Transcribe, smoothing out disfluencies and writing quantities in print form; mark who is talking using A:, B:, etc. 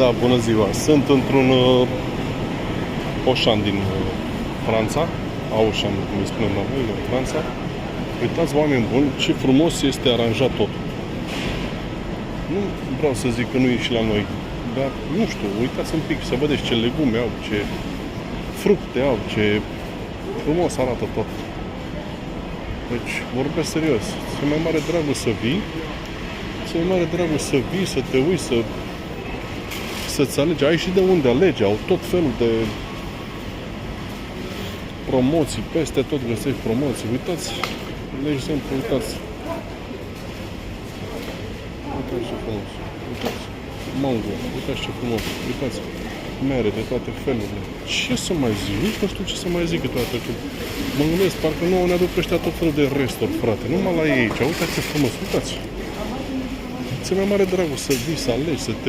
A: Da, bună ziua. Sunt într-un Auchan din Franța. Auchan, cum îi spunem la noi, în Franța. Uitați, oameni buni, ce frumos este aranjat tot. Nu vreau să zic că nu e și la noi, dar nu știu, uitați un pic să vedeți ce legume au, ce fructe au, ce frumos arată tot. Deci, vorbesc serios. Ți-e mai mare dragul să vii, ți-e mai mare dragul să vii, să te uiți, să-ți alegi. Ai și de unde alege, au tot felul de promoții, peste tot găsești promoții. Uitați, de exemplu, uitați. Uitați ce frumos, uitați. Mango, uitați ce frumos, uitați. Mere de toate felurile. Ce să mai zic? Nici nu știu ce să mai zic câteodată. Mă gândesc, parcă nu ne aduc ăștia tot felul de resturi, frate. Numai la ei aici. Uitați ce frumos, uitați. Ți-e mai mare dragul să vii, să alegi, să te